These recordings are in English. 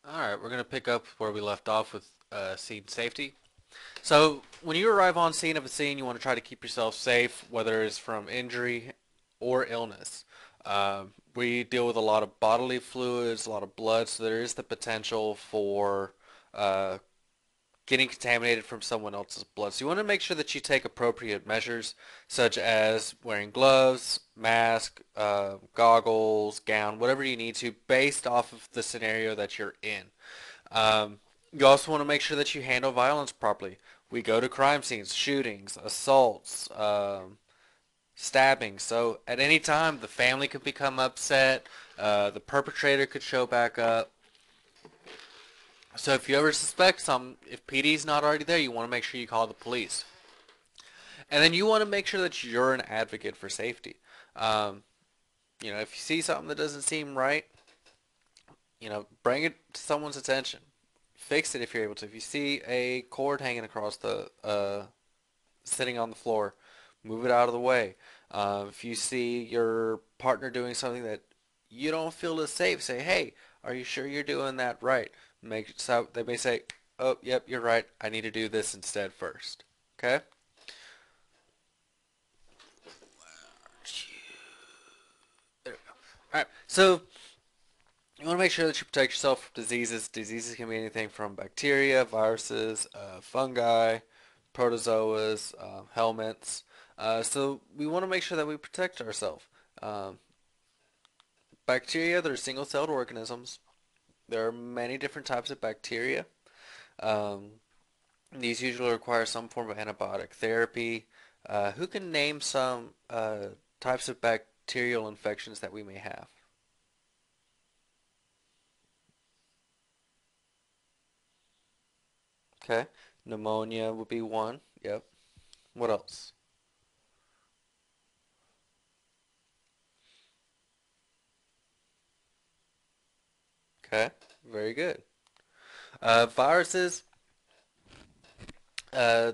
Alright, we're going to pick up where we left off with scene safety. So, when you arrive on scene of a scene, you want to try to keep yourself safe, whether it's from injury or illness. We deal with a lot of bodily fluids, a lot of blood, so there is the potential for uh, getting contaminated from someone else's blood. So you want to make sure that you take appropriate measures, such as wearing gloves, mask, goggles, gown, whatever you need to, based off of the scenario that you're in. Um, you also want to make sure that you handle violence properly. We go to crime scenes, shootings, assaults, stabbings. So at any time, the family could become upset. The perpetrator could show back up. So if you ever suspect something, if PD's not already there, you want to make sure you call the police. And then you want to make sure that you're an advocate for safety. Um, if you see something that doesn't seem right, bring it to someone's attention. Fix it if you're able to. If you see a cord hanging across sitting on the floor, move it out of the way. If you see your partner doing something that you don't feel is safe, say, "Hey, are you sure you're doing that right?" So they may say, "Oh, yep, you're right. I need to do this instead first." Okay? There we go. All right. So you want to make sure that you protect yourself from diseases. Diseases can be anything from bacteria, viruses, fungi, protozoas, helminths. So we want to make sure that we protect ourselves. Um, Bacteria, they're single-celled organisms. There are many different types of bacteria. Um, these usually require some form of antibiotic therapy. Who can name some types of bacterial infections that we may have? Okay, pneumonia would be one. Yep. What else? Okay, very good. Viruses, uh,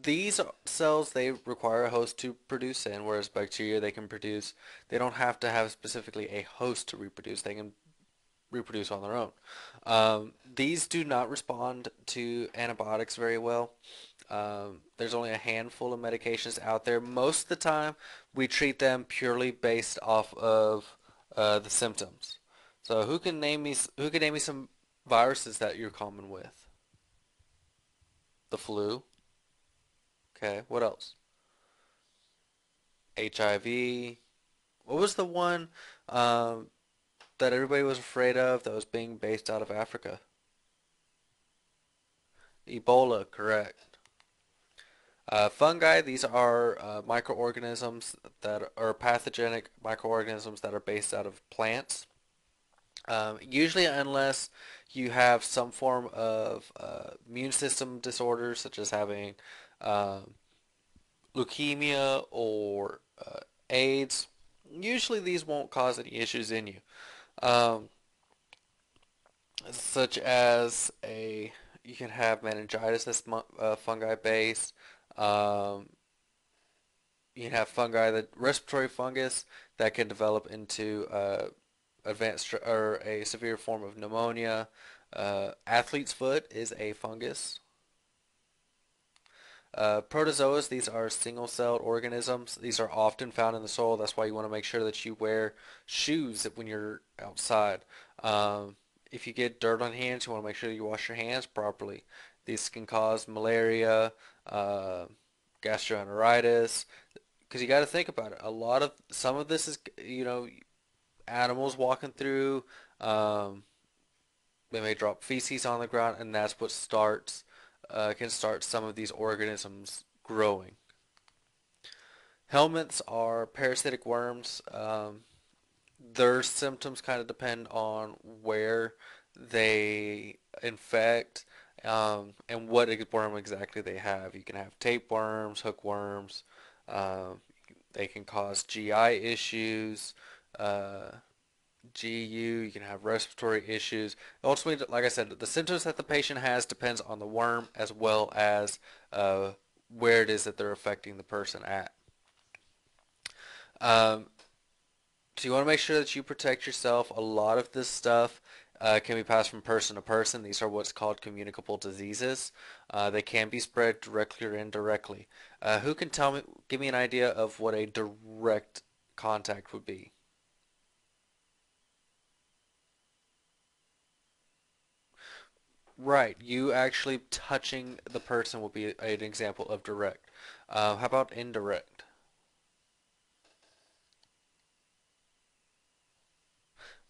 these cells, they require a host to produce in, whereas bacteria, they don't have to have specifically a host to reproduce. They can reproduce on their own. These do not respond to antibiotics very well. There's only a handful of medications out there. Most of the time, we treat them purely based off of the symptoms. So who can name me some viruses that you're common with? The flu. Okay, what else? HIV. What was the one um, that everybody was afraid of that was being based out of Africa? Ebola, correct. Fungi, these are microorganisms that are pathogenic microorganisms that are based out of plants. Usually, unless you have some form of immune system disorders, such as having um, leukemia or AIDS, usually these won't cause any issues in you. Um, Such as you can have meningitis that's fungi based. Um, you can have fungi that respiratory fungus that can develop into advanced or a severe form of pneumonia. Athlete's foot is a fungus. Protozoas, these are single-celled organisms. These are often found in the soil. That's why you want to make sure that you wear shoes when you're outside. If you get dirt on hands, you want to make sure you wash your hands properly. These can cause malaria, uh, gastroenteritis, because you got to think about it. Some of this is, animals walking through. Um, they may drop feces on the ground, and that's what can start some of these organisms growing. Helminths are parasitic worms. Their symptoms kind of depend on where they infect and what worm exactly they have. You can have tapeworms, hookworms. Um, they can cause GI issues, uh, GU. You can have respiratory issues. Ultimately, like I said, the symptoms that the patient has depends on the worm as well as uh, where it is that they're affecting the person at. Um, so you want to make sure that you protect yourself. A lot of this stuff can be passed from person to person. These are what's called communicable diseases. They can be spread directly or indirectly. Who can give me an idea of what a direct contact would be? Right, you actually touching the person will be an example of direct. How about indirect?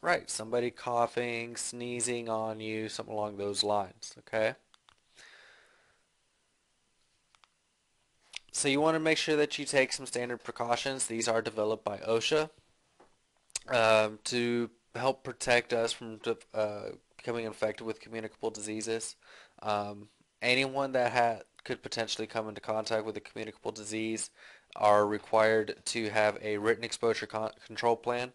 Right, somebody coughing, sneezing on you, something along those lines. Okay, so you want to make sure that you take some standard precautions. These are developed by OSHA to help protect us from becoming infected with communicable diseases. Um, Anyone that could potentially come into contact with a communicable disease are required to have a written exposure control plan.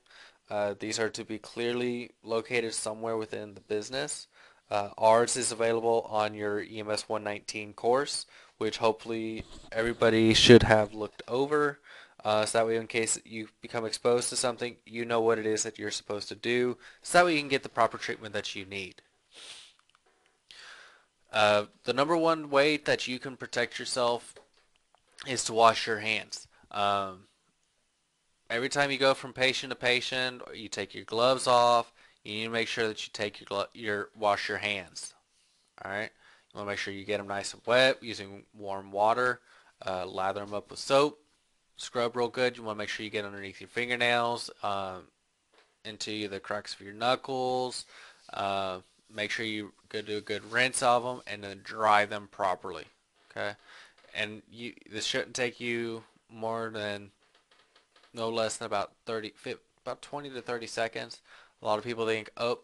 These are to be clearly located somewhere within the business. Ours is available on your EMS 119 course, which hopefully everybody should have looked over. So that way, in case you become exposed to something, you know what it is that you're supposed to do. So that way, you can get the proper treatment that you need. The number one way that you can protect yourself is to wash your hands. Every time you go from patient to patient, or you take your gloves off, you need to make sure that you take your wash your hands. All right. You want to make sure you get them nice and wet using warm water. Lather them up with soap. Scrub real good. You want to make sure you get underneath your fingernails, into the cracks of your knuckles. Uh, Make sure you do a good rinse of them and then dry them properly. Okay. And this shouldn't take you more than no less than about 20 to 30 seconds. A lot of people think, oh,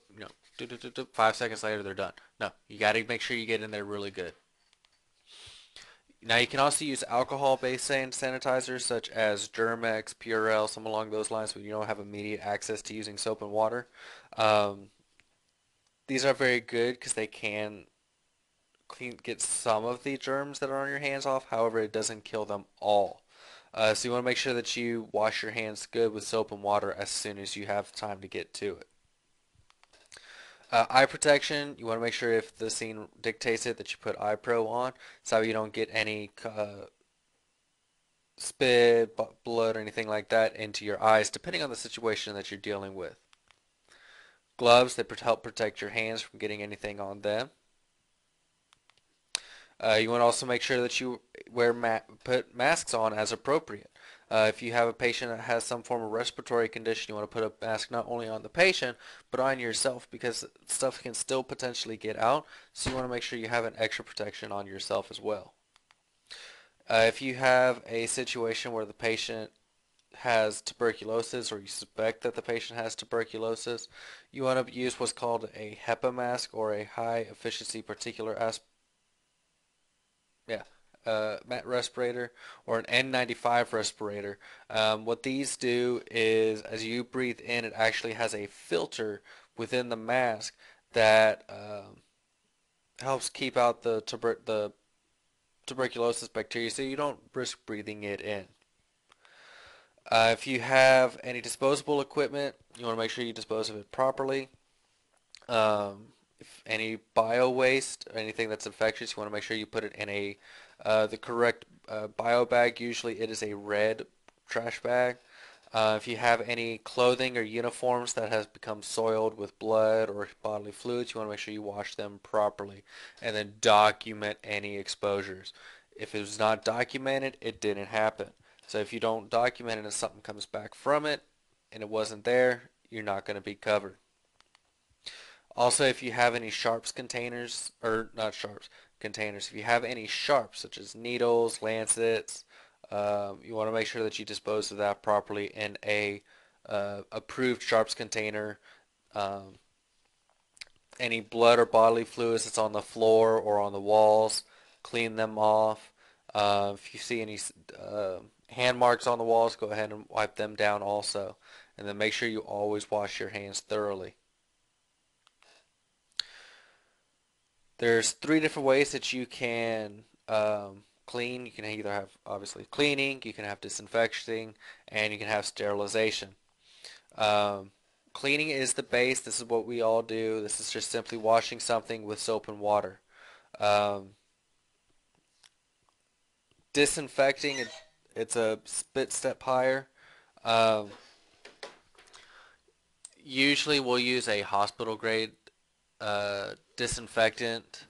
5 seconds later they're done. No, you got to make sure you get in there really good. Now you can also use alcohol-based sanitizers such as Germex, Purell, some along those lines, when you don't have immediate access to using soap and water. Um, these are very good because they can get some of the germs that are on your hands off. However, it doesn't kill them all. So you want to make sure that you wash your hands good with soap and water as soon as you have time to get to it. Eye protection, you want to make sure if the scene dictates it that you put eye pro on so you don't get any spit, blood, or anything like that into your eyes, depending on the situation that you're dealing with. Gloves that help protect your hands from getting anything on them. You want to also make sure that you put masks on as appropriate. If you have a patient that has some form of respiratory condition, you want to put a mask not only on the patient, but on yourself because stuff can still potentially get out. So you want to make sure you have an extra protection on yourself as well. If you have a situation where the patient has tuberculosis or you suspect that the patient has tuberculosis, you want to use what's called a HEPA mask or a high efficiency particular yeah, respirator or an N95 respirator. What these do is as you breathe in, it actually has a filter within the mask that helps keep out the tuberculosis bacteria so you don't risk breathing it in. If you have any disposable equipment, you want to make sure you dispose of it properly. If any bio waste or anything that's infectious, you want to make sure you put it in the correct bio bag. Usually it is a red trash bag. If you have any clothing or uniforms that has become soiled with blood or bodily fluids, you want to make sure you wash them properly and then document any exposures. If it was not documented, it didn't happen. So if you don't document it and something comes back from it and it wasn't there, you're not going to be covered. Also, if you have any sharps containers, or not sharps containers, if you have any sharps such as needles, lancets, you want to make sure that you dispose of that properly in a approved sharps container. Um, any blood or bodily fluids that's on the floor or on the walls, clean them off. If you see any hand marks on the walls, go ahead and wipe them down also. And then make sure you always wash your hands thoroughly. There's three different ways that you can clean. You can either have obviously cleaning, you can have disinfecting, and you can have sterilization. Um, Cleaning is the base. This is what we all do. This is just simply washing something with soap and water. Um, Disinfecting, it's a spit step higher. Um, Usually we'll use a hospital grade disinfectant.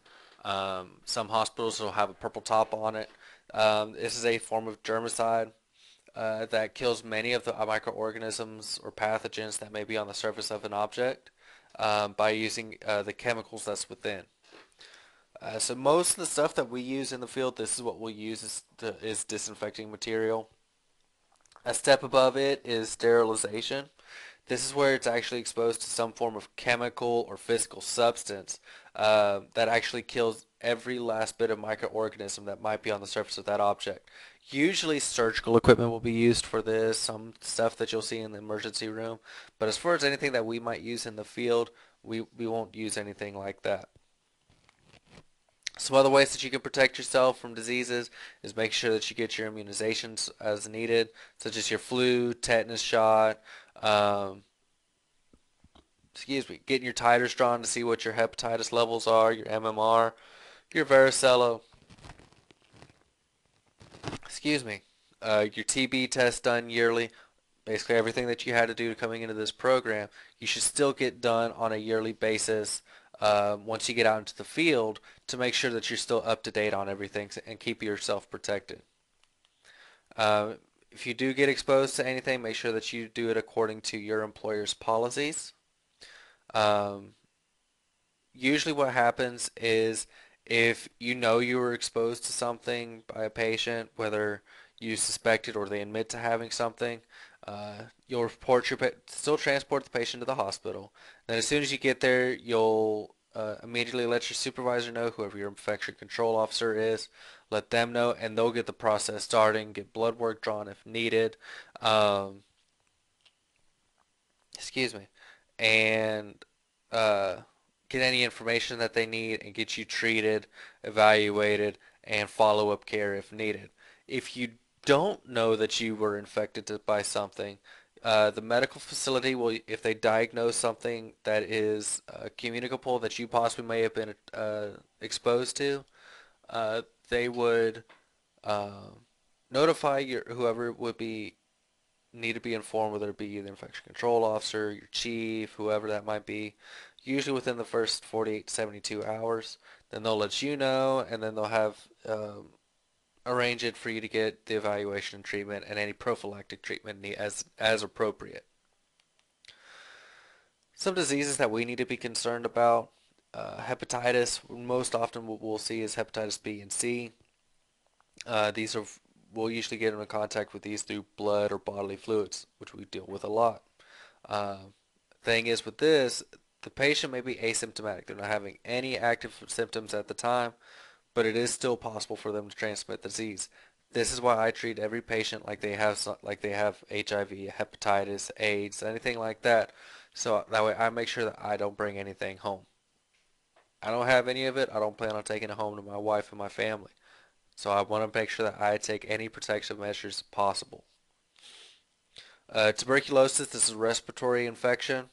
Some hospitals will have a purple top on it. This is a form of germicide that kills many of the microorganisms or pathogens that may be on the surface of an object by using the chemicals that's within. So most of the stuff that we use in the field, this is what we'll use is disinfecting material. A step above it is sterilization. This is where it's actually exposed to some form of chemical or physical substance that actually kills every last bit of microorganism that might be on the surface of that object. Usually surgical equipment will be used for this, some stuff that you'll see in the emergency room, but as far as anything that we might use in the field, we won't use anything like that. Some other ways that you can protect yourself from diseases is make sure that you get your immunizations as needed, such as your flu, tetanus shot, um, getting your titers drawn to see what your hepatitis levels are, your MMR, your varicella, your TB test done yearly. Basically everything that you had to do coming into this program, you should still get done on a yearly basis once you get out into the field to make sure that you're still up to date on everything and keep yourself protected. Uh, if you do get exposed to anything, make sure that you do it according to your employer's policies. Um, Usually what happens is if you know you were exposed to something by a patient, whether you suspect it or they admit to having something, you'll still transport the patient to the hospital. Then as soon as you get there, you'll immediately let your supervisor know, whoever your infection control officer is, let them know, and they'll get the process starting, get blood work drawn if needed. Um, excuse me, and uh, get any information that they need and get you treated, evaluated, and follow-up care if needed. If you don't know that you were infected by something, the medical facility will, if they diagnose something that is communicable that you possibly may have been exposed to, uh, they would uh, notify whoever would be need to be informed, whether it be the infection control officer, your chief, whoever that might be, usually within the first 48 to 72 hours. Then they'll let you know, and then they'll have arrange it for you to get the evaluation and treatment and any prophylactic treatment as appropriate. Some diseases that we need to be concerned about, hepatitis, most often what we'll see is hepatitis B and C. These are We'll usually get into contact with these through blood or bodily fluids, which we deal with a lot. Uh, Thing is with this, the patient may be asymptomatic. They're not having any active symptoms at the time, but it is still possible for them to transmit the disease. This is why I treat every patient like they have HIV, hepatitis, AIDS, anything like that. So that way I make sure that I don't bring anything home. I don't have any of it. I don't plan on taking it home to my wife and my family. So I want to make sure that I take any protective measures possible. Tuberculosis, this is a respiratory infection.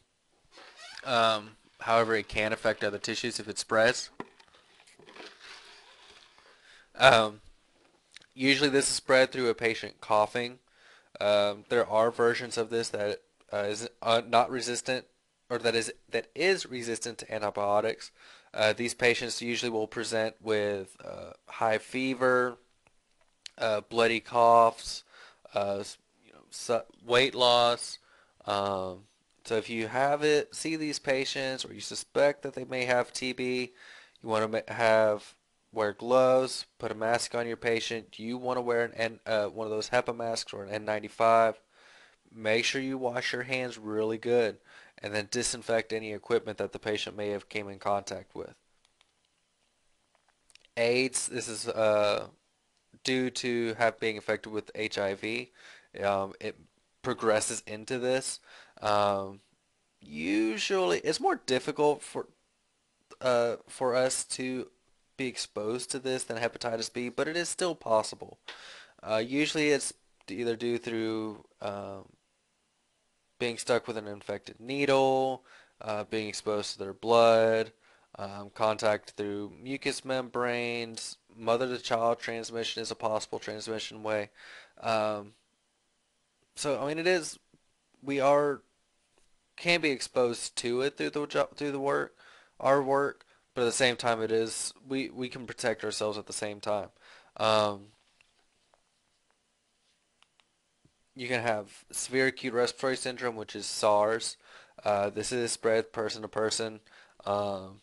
However, it can affect other tissues if it spreads. Um, Usually this is spread through a patient coughing. There are versions of this that is not resistant, or that is resistant to antibiotics. These patients usually will present with high fever, bloody coughs, weight loss. Um, so if you see these patients, or you suspect that they may have TB, you want to wear gloves, put a mask on your patient. You want to wear one of those HEPA masks or an N95. Make sure you wash your hands really good, and then disinfect any equipment that the patient may have came in contact with. AIDS, this is due to being infected with HIV. It progresses into this. Um, Usually, it's more difficult for us to be exposed to this than hepatitis B, but it is still possible. Usually, it's either due through being stuck with an infected needle, being exposed to their blood, contact through mucous membranes, mother-to-child transmission is a possible transmission way. Um, so I mean, we are can be exposed to it through the job, through the work, our work, but at the same time, we can protect ourselves at the same time. Um, you can have severe acute respiratory syndrome, which is SARS. This is spread person to person. Um,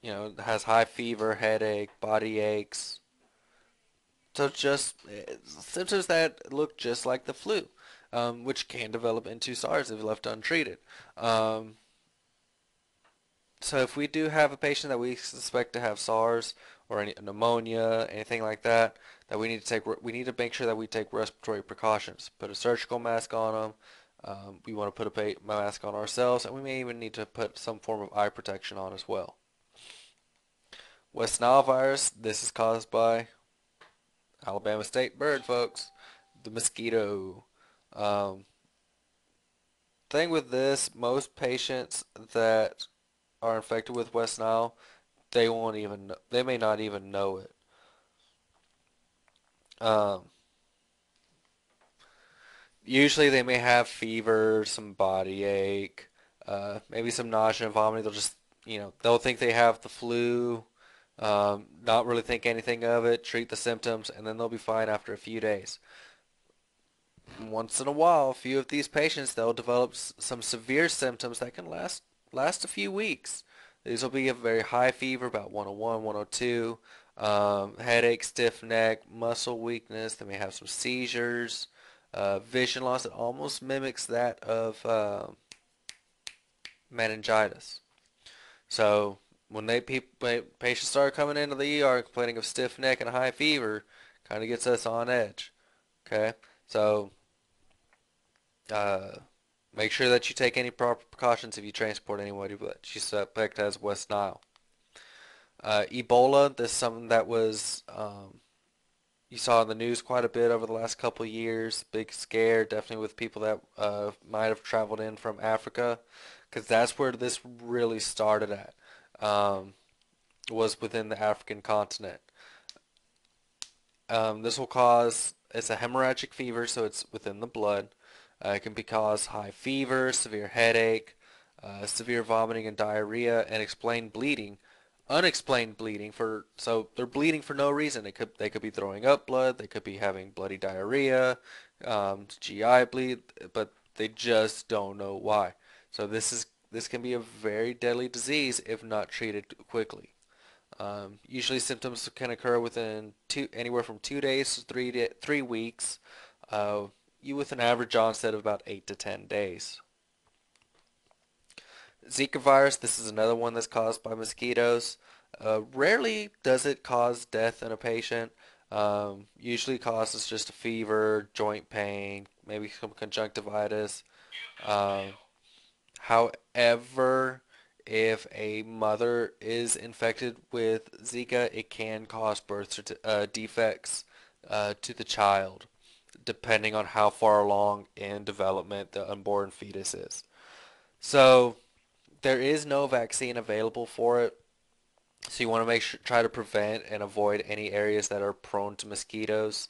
has high fever, headache, body aches. So just symptoms that look just like the flu, which can develop into SARS if left untreated. Um, So if we do have a patient that we suspect to have SARS or any pneumonia, anything like that, we need to make sure that we take respiratory precautions. Put a surgical mask on them. We want to put a mask on ourselves, and we may even need to put some form of eye protection on as well. West Nile virus. This is caused by Alabama state bird, folks. The mosquito. Um, thing with this, most patients that are infected with West Nile, they may not even know it. Um, Usually they may have fever, some body ache, maybe some nausea and vomiting. They'll think they have the flu, not really think anything of it, treat the symptoms, and then they'll be fine after a few days. Once in a while, a few of these patients, they'll develop some severe symptoms that can last a few weeks. These will be a very high fever, about 101, 102, headache, stiff neck, muscle weakness. They may have some seizures, vision loss that almost mimics that of meningitis. So when patients start coming into the ER complaining of stiff neck and a high fever, kind of gets us on edge. Okay, so uh, make sure that you take any proper precautions if you transport anybody that you suspect has West Nile. Ebola, this is something that was you saw in the news quite a bit over the last couple of years. Big scare, definitely with people that might have traveled in from Africa, because that's where this really started at. Was within the African continent. This will cause, it's a hemorrhagic fever, so it's within the blood. It can cause high fever, severe headache, severe vomiting and diarrhea, and unexplained bleeding so they're bleeding for no reason. They could be throwing up blood, they could be having bloody diarrhea, GI bleed, but they just don't know why. So this can be a very deadly disease if not treated quickly. Usually symptoms can occur within anywhere from 2 days to 3 weeks. Uh, you with an average onset of about 8 to 10 days. Zika virus, this is another one that's caused by mosquitoes. Rarely does it cause death in a patient. Usually causes just a fever, joint pain, maybe some conjunctivitis. Um, However, if a mother is infected with Zika, it can cause defects to the child, depending on how far along in development the unborn fetus is. So there is no vaccine available for it. So you want to try to prevent and avoid any areas that are prone to mosquitoes.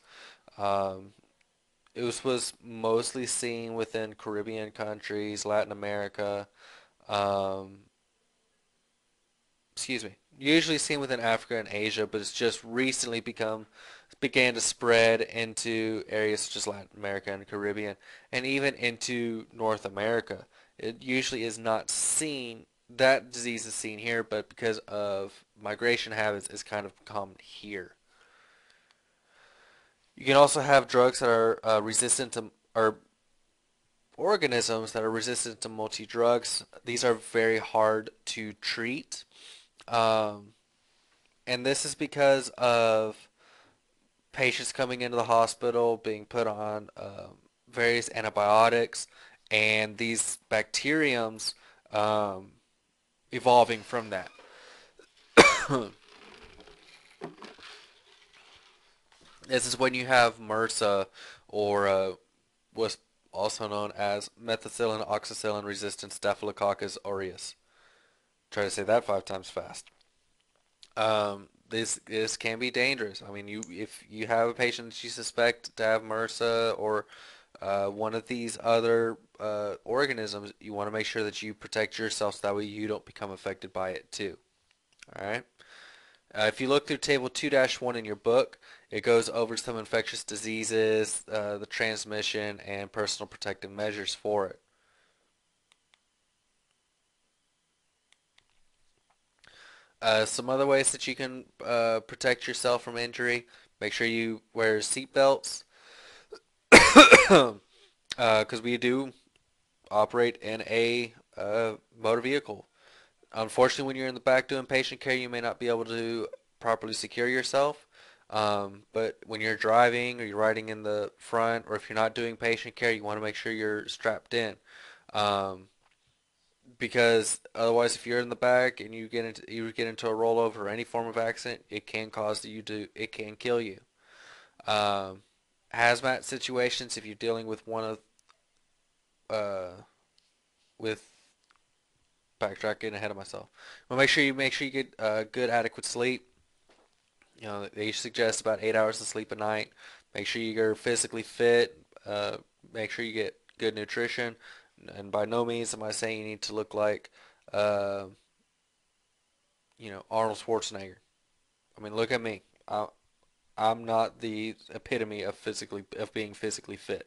Um, was mostly seen within Caribbean countries, Latin America, um, usually seen within Africa and Asia, but it's just recently began to spread into areas such as Latin America and Caribbean, and even into North America. It usually is not seen, that disease is seen here, but because of migration habits, it's kind of common here. You can also have drugs that are resistant to, or organisms that are resistant to multi-drugs. These are very hard to treat. Um, and this is because of patients coming into the hospital being put on various antibiotics and these bacteriums um, evolving from that. This is when you have MRSA or also known as methicillin-oxacillin resistant Staphylococcus aureus. Try to say that 5 times fast. This can be dangerous. I mean, if you have a patient that you suspect to have MRSA or one of these other organisms, you want to make sure that you protect yourself so that way you don't become affected by it too. All right. If you look through Table 2-1 in your book, it goes over some infectious diseases, the transmission, and personal protective measures for it. Some other ways that you can protect yourself from injury: make sure you wear seat belts, because we do operate in a motor vehicle. Unfortunately, when you're in the back doing patient care, you may not be able to properly secure yourself. But when you're driving or you're riding in the front, or if you're not doing patient care, you want to make sure you're strapped in. Um, because otherwise, if you're in the back and you get into a rollover or any form of accident, it can kill you. Um, Hazmat situations, if you're dealing with one of uh, with backtracking ahead of myself. Well, make sure you get good adequate sleep. You know, they suggest about 8 hours of sleep a night. Make sure you're physically fit. Uh, Make sure you get good nutrition. And by no means am I saying you need to look like, uh, Arnold Schwarzenegger. I mean, look at me. I'm not the epitome of being physically fit.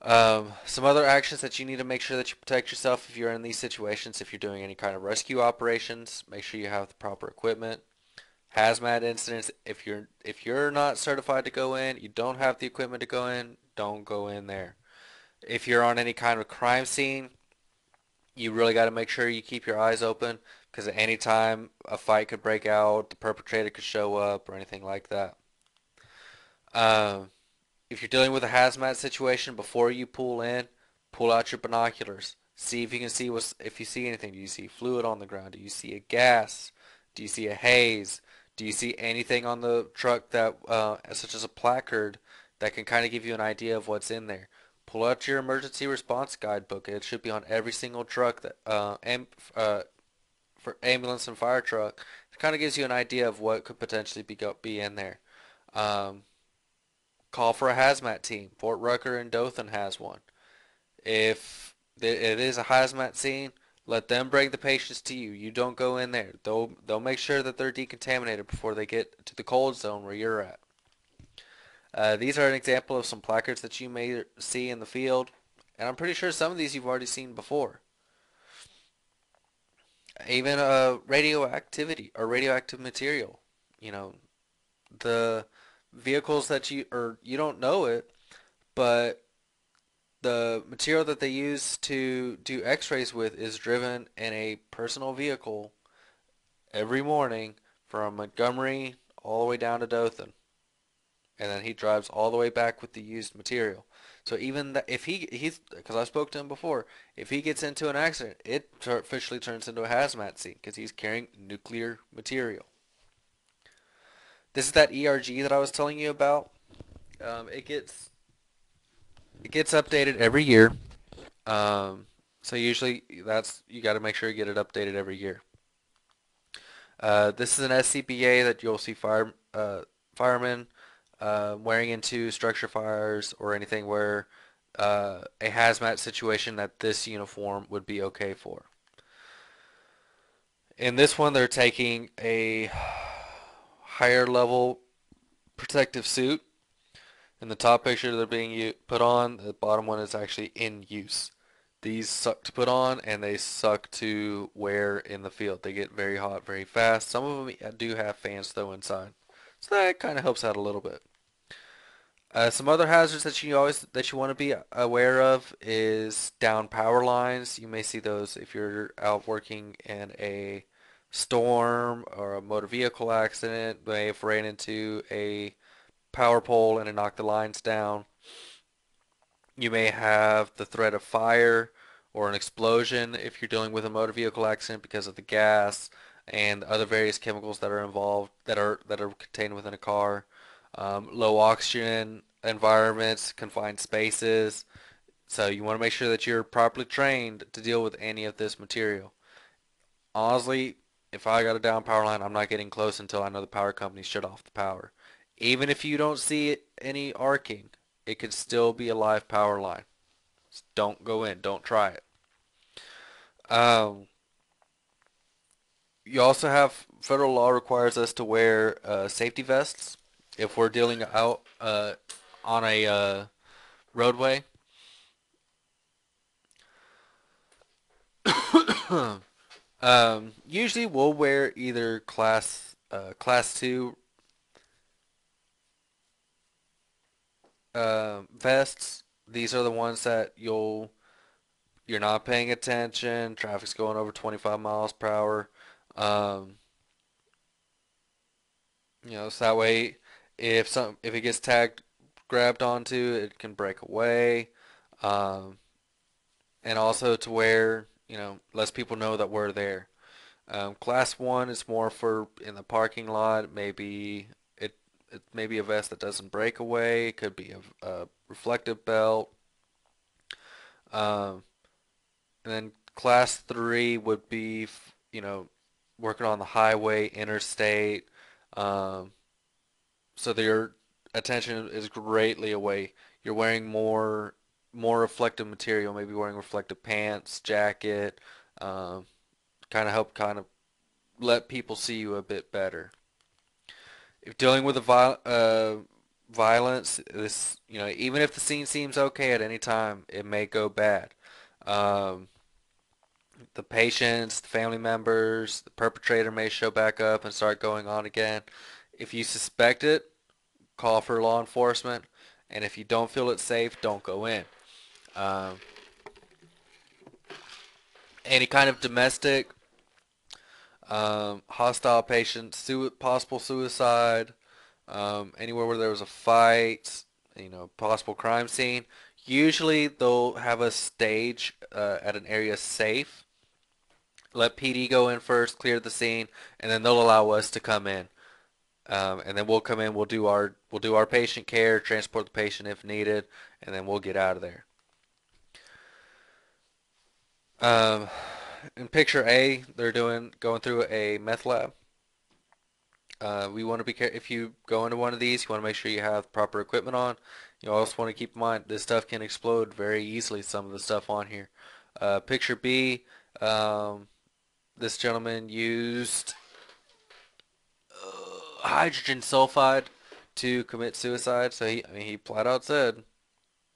Some other actions that you need to make sure that you protect yourself if you're in these situations, if you're doing any kind of rescue operations, make sure you have the proper equipment. Hazmat incidents, if you're not certified to go in, you don't have the equipment to go in, don't go in there. If you're on any kind of crime scene, you really got to make sure you keep your eyes open because at any time a fight could break out, the perpetrator could show up, or anything like that. Um, if you're dealing with a hazmat situation, before you pull in, pull out your binoculars. See if you can see if you see anything. Do you see fluid on the ground? Do you see a gas? Do you see a haze? Do you see anything on the truck that, such as a placard, that can kind of give you an idea of what's in there? Pull out your emergency response guidebook. It should be on every single truck for ambulance and fire truck. It kind of gives you an idea of what could potentially be in there. Um, Call for a hazmat team. Fort Rucker and Dothan has one. If it is a hazmat scene, let them bring the patients to you. You don't go in there. They'll make sure that they're decontaminated before they get to the cold zone where you're at. These are an example of some placards that you may see in the field, and I'm pretty sure some of these you've already seen before. Even radioactivity or radioactive material. You know, the vehicles that you don't know it, but the material that they use to do x-rays with is driven in a personal vehicle every morning from Montgomery all the way down to Dothan. And then he drives all the way back with the used material. So even that, if he's, because I spoke to him before, if he gets into an accident, it officially turns into a hazmat scene because he's carrying nuclear material. This is that ERG that I was telling you about. It gets updated every year. So usually you got to make sure you get it updated every year. This is an SCBA that you'll see firemen wearing into structure fires or anything where a hazmat situation that this uniform would be okay for. In this one, they're taking a higher level protective suit. In the top picture, they're being put on. The bottom one is actually in use. These suck to put on and they suck to wear in the field. They get very hot very fast. Some of them do have fans though inside, so that kind of helps out a little bit. Some other hazards that you want to be aware of is down power lines. You may see those if you're out working in a storm or a motor vehicle accident. May have ran into a power pole and it knocked the lines down. You may have the threat of fire or an explosion if you're dealing with a motor vehicle accident because of the gas and other various chemicals that are involved that are contained within a car. Low oxygen environments, confined spaces. So you want to make sure that you're properly trained to deal with any of this material. Honestly, if I got a down power line, I'm not getting close until I know the power company shut off the power. Even if you don't see any arcing, it could still be a live power line. Just don't go in. Don't try it. Um, you also have federal law requires us to wear safety vests if we're dealing out on a roadway. Usually we'll wear either class two vests. These are the ones that you're not paying attention. Traffic's going over 25 miles per hour. Um, so that way, if it gets tagged, grabbed onto, it can break away. Um, and also to where less people know that we're there. Class one is more for in the parking lot. It may be a vest that doesn't break away. It could be a reflective belt. Um, and then class three would be, working on the highway, interstate. Um, so that your attention is greatly away. You're wearing more reflective material, maybe wearing reflective pants, jacket, um, kind of let people see you a bit better. If dealing with violence, this even if the scene seems okay at any time, it may go bad. Um, the patients, the family members, the perpetrator may show back up and start going on again. If you suspect it, call for law enforcement, and if you don't feel it's safe, don't go in. Um, any kind of domestic, hostile patient, possible suicide, anywhere where there was a fight, possible crime scene. Usually they'll have us stage at an area safe. Let PD go in first, clear the scene, and then they'll allow us to come in. And then we'll come in. We'll do our patient care, transport the patient if needed, and then we'll get out of there. Um, in picture A, they're going through a meth lab. We want to be careful if you go into one of these. You want to make sure you have proper equipment on. You also want to keep in mind this stuff can explode very easily. Some of the stuff on here. Picture B, this gentleman used hydrogen sulfide to commit suicide. So he flat out said,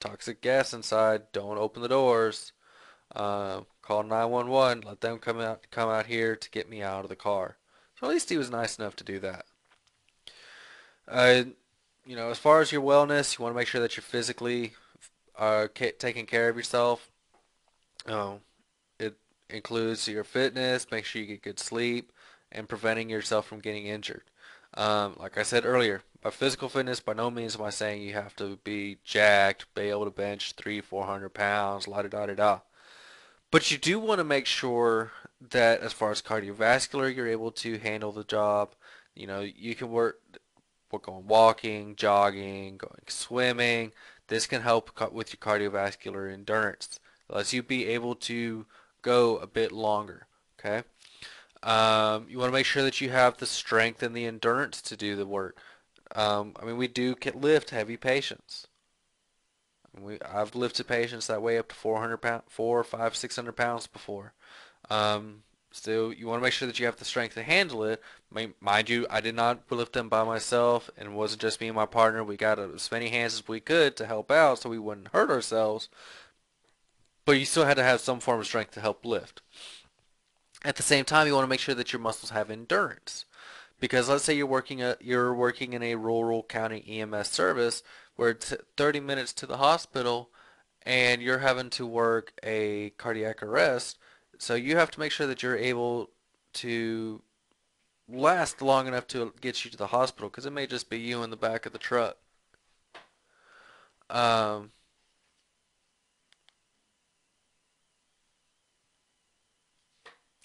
"Toxic gas inside. Don't open the doors. Call 911. Let them come out here to get me out of the car." So at least he was nice enough to do that. Uh, as far as your wellness, you want to make sure that you're physically taking care of yourself. Uh, it includes your fitness, make sure you get good sleep, and preventing yourself from getting injured. Like I said earlier, by physical fitness, by no means am I saying you have to be jacked, be able to bench 300-400 pounds, la da da da da. But you do want to make sure that as far as cardiovascular, you're able to handle the job. You can work on walking, jogging, going swimming. This can help with your cardiovascular endurance. It lets you be able to go a bit longer. Okay. You want to make sure that you have the strength and the endurance to do the work. We do lift heavy patients. I've lifted patients that weigh up to 400 pounds, 4, 5, 600 pounds before. Um, Still, you want to make sure that you have the strength to handle it. Mind you, I did not lift them by myself, and it wasn't just me and my partner. We got as many hands as we could to help out so we wouldn't hurt ourselves. But you still had to have some form of strength to help lift. At the same time, you want to make sure that your muscles have endurance. Because let's say you're working in a rural county EMS service where it's 30 minutes to the hospital and you're having to work a cardiac arrest, so you have to make sure that you're able to last long enough to get you to the hospital because it may just be you in the back of the truck. Um,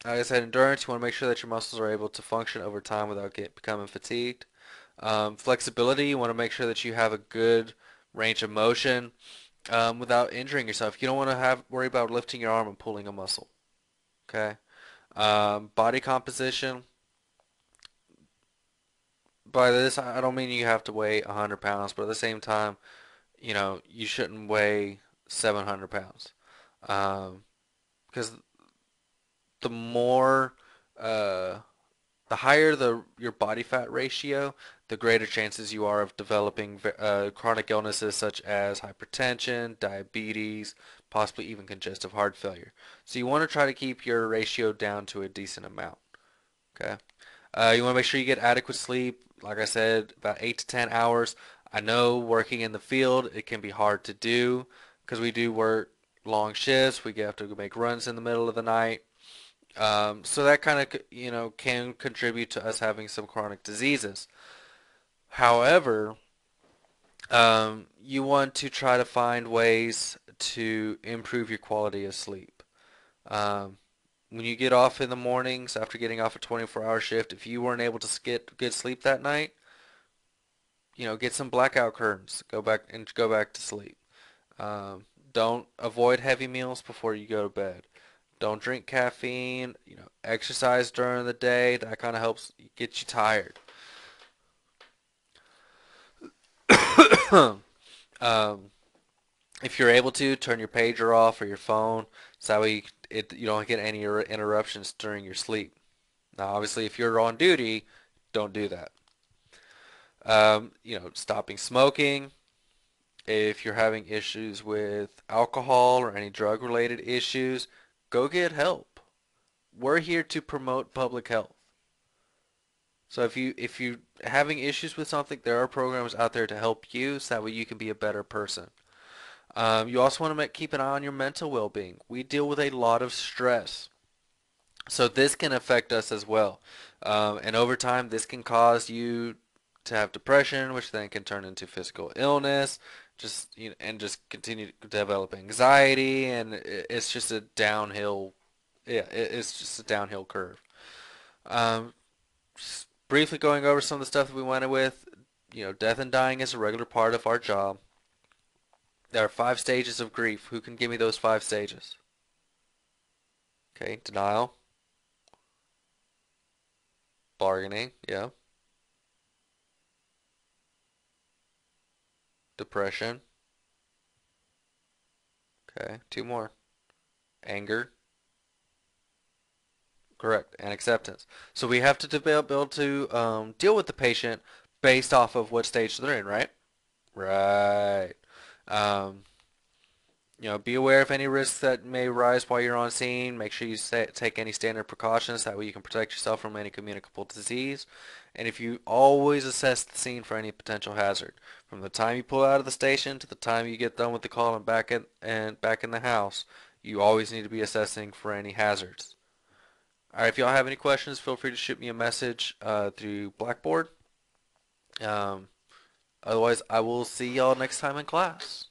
like I said, endurance, you want to make sure that your muscles are able to function over time without becoming fatigued. Flexibility, you want to make sure that you have a good range of motion without injuring yourself. You don't want to have worry about lifting your arm and pulling a muscle. Okay. Body composition. By this, I don't mean you have to weigh 100 pounds, but at the same time, you shouldn't weigh 700 pounds. Because the more, uh, the higher your body fat ratio, the greater chances you are of developing chronic illnesses such as hypertension, diabetes, possibly even congestive heart failure. So you want to try to keep your ratio down to a decent amount. Okay. You want to make sure you get adequate sleep. Like I said, about 8 to 10 hours. I know working in the field, it can be hard to do because we do work long shifts. We have to make runs in the middle of the night. So that kind of, can contribute to us having some chronic diseases. However, you want to try to find ways to improve your quality of sleep. Um, when you get off in the mornings after getting off a 24-hour shift, if you weren't able to get good sleep that night, get some blackout curtains. Go back to sleep. Don't avoid heavy meals before you go to bed. Don't drink caffeine. Exercise during the day. That kind of helps get you tired. um, if you're able to, turn your pager off or your phone, so that way you don't get any interruptions during your sleep. Now, obviously, if you're on duty, don't do that. Stopping smoking. If you're having issues with alcohol or any drug-related issues, go get help. We're here to promote public health. So if you having issues with something, there are programs out there to help you, so that way you can be a better person. You also want to keep an eye on your mental well-being. We deal with a lot of stress. So this can affect us as well. And over time, this can cause you to have depression, which then can turn into physical illness, and just continue to develop anxiety, and it's just a downhill, yeah, it's just a downhill curve. Um, just briefly going over some of the stuff that we went with, death and dying is a regular part of our job. There are 5 stages of grief. Who can give me those 5 stages? Okay, denial, bargaining, yeah, depression, okay, 2 more. Anger, correct, and acceptance. So we have to be able to deal with the patient based off of what stage they're in, right? Right. Um, be aware of any risks that may arise while you're on scene. Make sure you take any standard precautions. That way you can protect yourself from any communicable disease. And if you always assess the scene for any potential hazard, from the time you pull out of the station to the time you get done with the call and back in the house, you always need to be assessing for any hazards. All right, if y'all have any questions, feel free to shoot me a message through Blackboard. Um, Otherwise, I will see y'all next time in class.